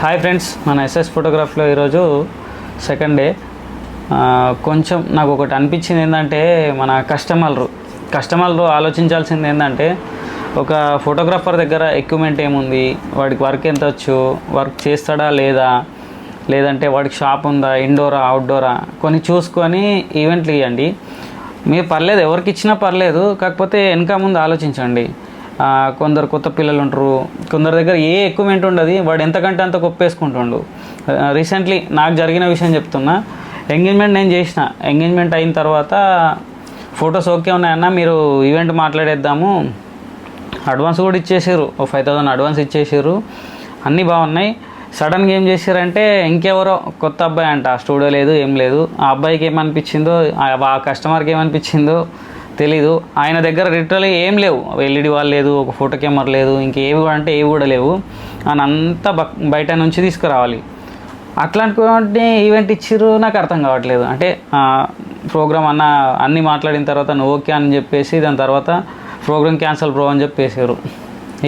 Hi friends, మన SS ఫోటోగ్రఫీలో ఈరోజు సెకండ్ డే. కొంచెం నాకు ఒకటి అనిపించింది ఏంటంటే, మన కస్టమర్లు ఆలోచించాల్సింది ఏంటంటే, ఒక ఫోటోగ్రాఫర్ దగ్గర ఎక్విప్మెంట్ ఏముంది, వాడికి వర్క్ ఎంత వచ్చు, వర్క్ చేస్తాడా లేదా, లేదంటే వాడికి షాప్ ఉందా, ఇండోరా అవుట్డోరా కొన్ని చూసుకొని ఈవెంట్లు ఇవ్వండి. మీరు పర్లేదు, ఎవరికి ఇచ్చినా పర్లేదు, కాకపోతే వెనక ముందు ఆలోచించండి. కొందరు కొత్త పిల్లలు ఉంటారు, కొందరి దగ్గర ఏ ఎక్విప్మెంట్ ఉండదు, వాడు ఎంతకంటే అంత కొప్పేసుకుంటుండు. రీసెంట్లీ నాకు జరిగిన విషయం చెప్తున్నా. ఎంగేజ్మెంట్ నేను చేసిన. ఎంగేజ్మెంట్ అయిన తర్వాత ఫొటోస్ ఓకే ఉన్నాయన్నా, మీరు ఈవెంట్ మాట్లాడేద్దాము, అడ్వాన్స్ కూడా ఇచ్చేసారు, 5,000 అడ్వాన్స్ ఇచ్చేసారు, అన్నీ బాగున్నాయి. సడన్గా ఏం చేశారంటే, ఇంకెవరో కొత్త అబ్బాయి అంట, స్టూడియో లేదు ఏం లేదు. ఆ అబ్బాయికి ఏమనిపించిందో, ఆ కస్టమర్కి ఏమనిపించిందో తెలీదు. ఆయన దగ్గర లిటరలీ ఏం లేవు, ఎల్ఈడి వాల్ లేదు, ఒక ఫోటో కెమెరా లేదు, ఇంకేవి అంటే ఏవి కూడా లేవు. అని అంతా బయట నుంచి తీసుకురావాలి. అట్లాంటి ఈవెంట్ ఇచ్చిర్రు, నాకు అర్థం కావట్లేదు. అంటే ప్రోగ్రామ్ అన్నీ మాట్లాడిన తర్వాత నువ్వు ఓకే అని చెప్పేసి, దాని తర్వాత ప్రోగ్రామ్ క్యాన్సల్ బ్రో అని చెప్పేసారు.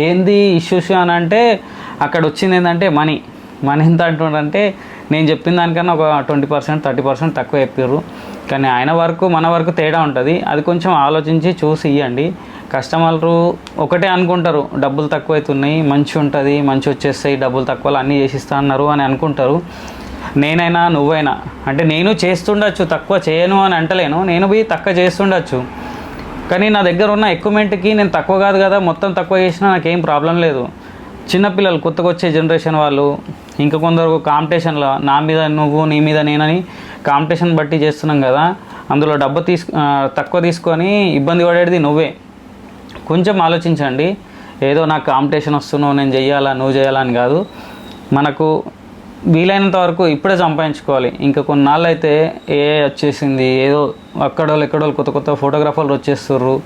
ఏంది ఇష్యూస్ అని అంటే, అక్కడ వచ్చింది ఏంటంటే మనీ ఎంత అంటుండంటే, నేను చెప్పిన దానికన్నా ఒక 20% 30% తక్కువ చెప్పారు. కానీ ఆయన వరకు మన వరకు తేడా ఉంటుంది. అది కొంచెం ఆలోచించి చూసి ఇవ్వండి. కస్టమర్లు ఒకటే అనుకుంటారు, డబ్బులు తక్కువ అవుతున్నాయి, మంచి ఉంటుంది, మంచి వచ్చేస్తాయి, డబ్బులు తక్కువలో అన్నీ చేసిస్తా అన్నారు అని అనుకుంటారు. నేనైనా నువ్వైనా అంటే, నేను చేస్తుండొచ్చు, తక్కువ చేయను అని అంటలేను, నేను పోయి తక్కువ చేస్తుండొచ్చు. కానీ నా దగ్గర ఉన్న ఎక్విప్మెంట్కి నేను తక్కువ కాదు కదా, మొత్తం తక్కువ చేసినా నాకేం ప్రాబ్లం లేదు. చిన్నపిల్లలు, కొత్తగా వచ్చే జనరేషన్ వాళ్ళు, ఇంకా కొందరు కాంపిటీషన్లో నా మీద నువ్వు, నీ మీద నేనని కాంపిటీషన్ బట్టి చేస్తున్నాం కదా, అందులో డబ్బు తక్కువ తీసుకొని ఇబ్బంది పడేది నువ్వే. కొంచెం ఆలోచించండి. ఏదో నాకు కాంపిటీషన్ వస్తున్నావు, నేను చెయ్యాలా, నువ్వు చేయాలా అని కాదు. మనకు వీలైనంత వరకు ఇప్పుడే సంపాదించుకోవాలి. ఇంకా కొన్నాళ్ళు అయితే వచ్చేసింది, ఏదో ఎక్కడోళ్ళు కొత్త ఫోటోగ్రాఫర్లు వచ్చేస్తుర్రు.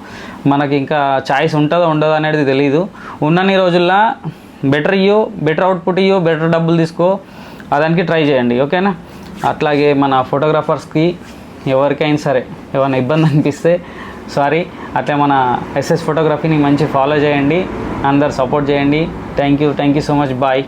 మనకి ఇంకా ఛాయిస్ ఉంటుందో ఉండదో అనేది తెలియదు. ఉన్నన్ని రోజుల్లో బెటర్ అవుట్పుట్ ఇయ్యో, బెటర్ డబ్బులు తీసుకో, దానికి ట్రై చేయండి. ఓకేనా? అట్లాగే మన ఫోటోగ్రాఫర్స్కి ఎవరికైనా సరే ఏమైనా ఇబ్బంది అనిపిస్తే సారీ. అట్లా మన ఎస్ఎస్ ఫోటోగ్రఫీని మంచి ఫాలో చేయండి, అందరు సపోర్ట్ చేయండి. Thank you so much. Bye.